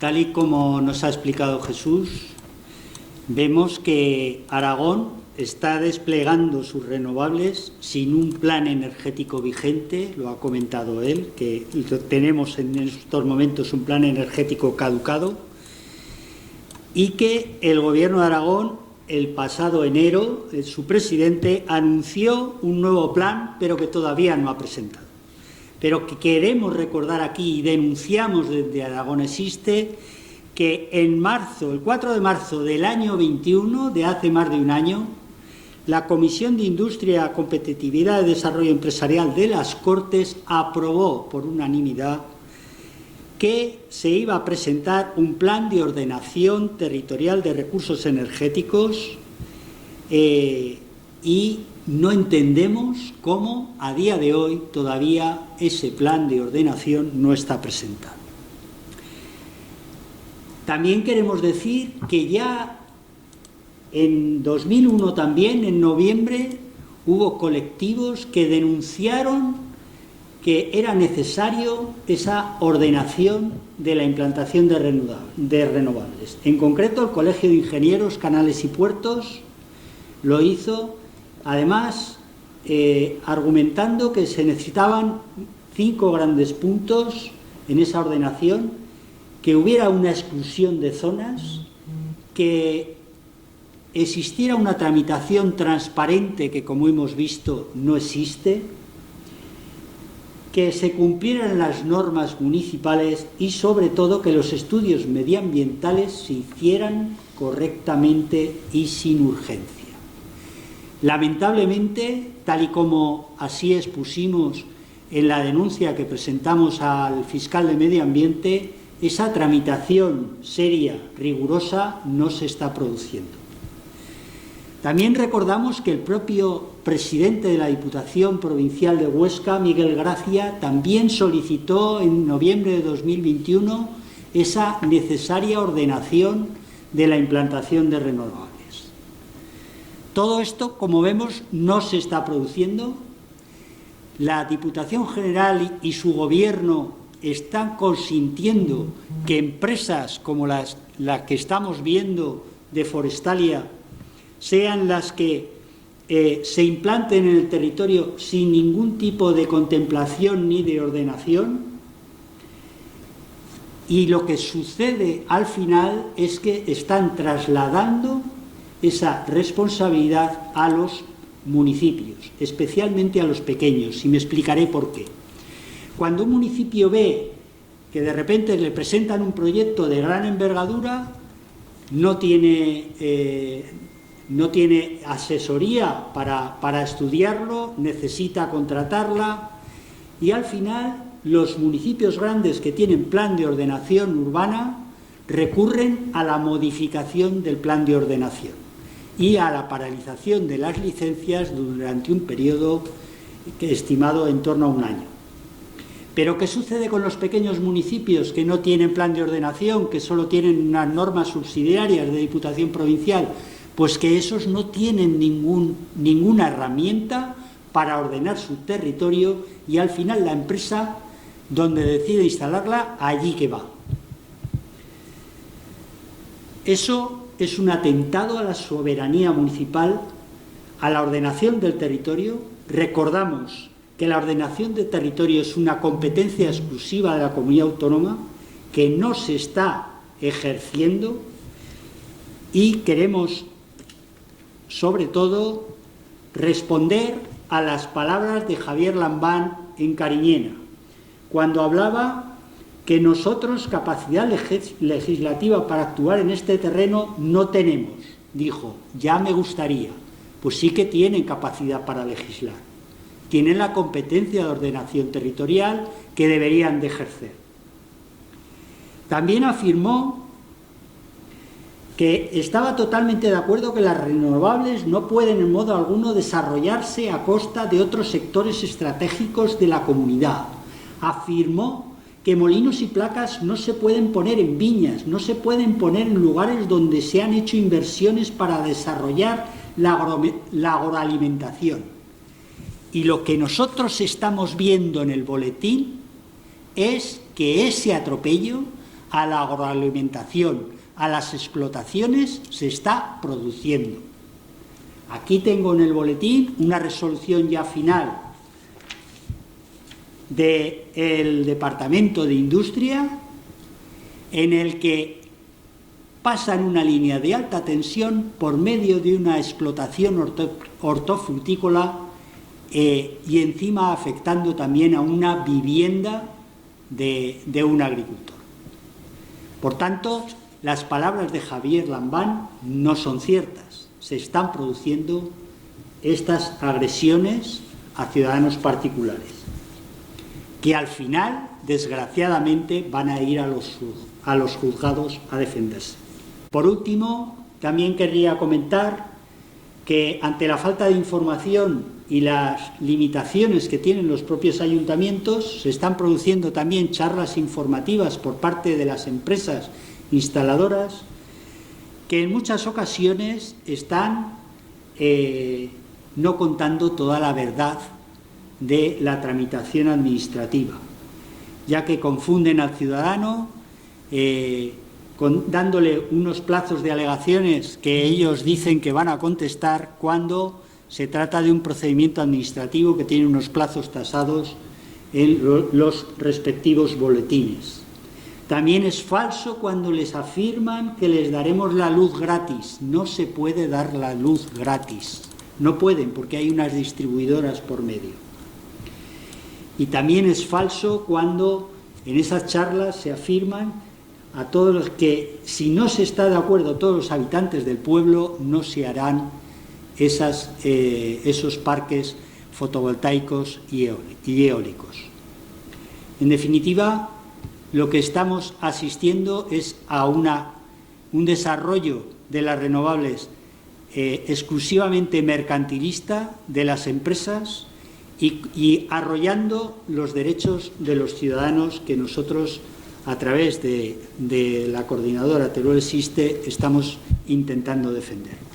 Tal y como nos ha explicado Jesús, vemos que Aragón está desplegando sus renovables sin un plan energético vigente, lo ha comentado él, que tenemos en estos momentos un plan energético caducado, y que el Gobierno de Aragón, el pasado enero, su presidente anunció un nuevo plan, pero que todavía no ha presentado. Pero que queremos recordar aquí y denunciamos desde Aragón Existe que en marzo, el 4 de marzo del año 21, de hace más de un año, la Comisión de Industria, Competitividad y Desarrollo Empresarial de las Cortes aprobó por unanimidad que se iba a presentar un plan de ordenación territorial de recursos energéticos y no entendemos cómo a día de hoy todavía ese plan de ordenación no está presentado. También queremos decir que ya en 2001 también, en noviembre, hubo colectivos que denunciaron que era necesario esa ordenación de la implantación de renovables. En concreto, el Colegio de Ingenieros, Canales y Puertos lo hizo, además, argumentando que se necesitaban 5 grandes puntos en esa ordenación, que hubiera una exclusión de zonas, que existiera una tramitación transparente que, como hemos visto, no existe, que se cumplieran las normas municipales y, sobre todo, que los estudios medioambientales se hicieran correctamente y sin urgencia. Lamentablemente, tal y como así expusimos en la denuncia que presentamos al fiscal de Medio Ambiente, esa tramitación seria, rigurosa, no se está produciendo. También recordamos que el propio presidente de la Diputación Provincial de Huesca, Miguel Gracia, también solicitó en noviembre de 2021 esa necesaria ordenación de la implantación de renovables. Todo esto, como vemos, no se está produciendo. La Diputación General y su Gobierno están consintiendo que empresas como la que estamos viendo de Forestalia sean las que se implanten en el territorio sin ningún tipo de contemplación ni de ordenación. Y lo que sucede al final es que están trasladando esa responsabilidad a los municipios, especialmente a los pequeños, y me explicaré por qué. Cuando un municipio ve que de repente le presentan un proyecto de gran envergadura, no tiene asesoría para estudiarlo, necesita contratarla, y al final los municipios grandes que tienen plan de ordenación urbana recurren a la modificación del plan de ordenación y a la paralización de las licencias durante un periodo estimado en torno a un año. Pero ¿qué sucede con los pequeños municipios que no tienen plan de ordenación, que solo tienen unas normas subsidiarias de Diputación Provincial? Pues que esos no tienen ninguna herramienta para ordenar su territorio y al final la empresa donde decide instalarla, allí que va. Eso es un atentado a la soberanía municipal, a la ordenación del territorio. Recordamos que la ordenación del territorio es una competencia exclusiva de la comunidad autónoma que no se está ejerciendo, y queremos, sobre todo, responder a las palabras de Javier Lambán en Cariñena, cuando hablaba que nosotros capacidad legislativa para actuar en este terreno no tenemos. Dijo, ya me gustaría. Pues sí que tienen capacidad para legislar. Tienen la competencia de ordenación territorial que deberían de ejercer. También afirmó que estaba totalmente de acuerdo que las renovables no pueden en modo alguno desarrollarse a costa de otros sectores estratégicos de la comunidad. Afirmó que molinos y placas no se pueden poner en viñas, no se pueden poner en lugares donde se han hecho inversiones para desarrollar la agroalimentación. Y lo que nosotros estamos viendo en el boletín es que ese atropello a la agroalimentación, a las explotaciones, se está produciendo. Aquí tengo en el boletín una resolución ya final del Departamento de Industria, en el que pasan una línea de alta tensión por medio de una explotación hortofrutícola y encima afectando también a una vivienda de un agricultor. Por tanto, las palabras de Javier Lambán no son ciertas. Se están produciendo estas agresiones a ciudadanos particulares, que al final, desgraciadamente, van a ir a los juzgados a defenderse. Por último, también querría comentar que ante la falta de información y las limitaciones que tienen los propios ayuntamientos, se están produciendo también charlas informativas por parte de las empresas instaladoras que en muchas ocasiones están no contando toda la verdad de la tramitación administrativa, ya que confunden al ciudadano dándole unos plazos de alegaciones que ellos dicen que van a contestar cuando se trata de un procedimiento administrativo que tiene unos plazos tasados en los respectivos boletines. También es falso cuando les afirman que les daremos la luz gratis. No se puede dar la luz gratis. No pueden, porque hay unas distribuidoras por medio. Y también es falso cuando en esas charlas se afirman a todos los que, si no se está de acuerdo todos los habitantes del pueblo, no se harán esos parques fotovoltaicos y eólicos. En definitiva, lo que estamos asistiendo es a un desarrollo de las renovables exclusivamente mercantilista de las empresas y arrollando los derechos de los ciudadanos que nosotros, a través de la coordinadora Teruel Existe, estamos intentando defender.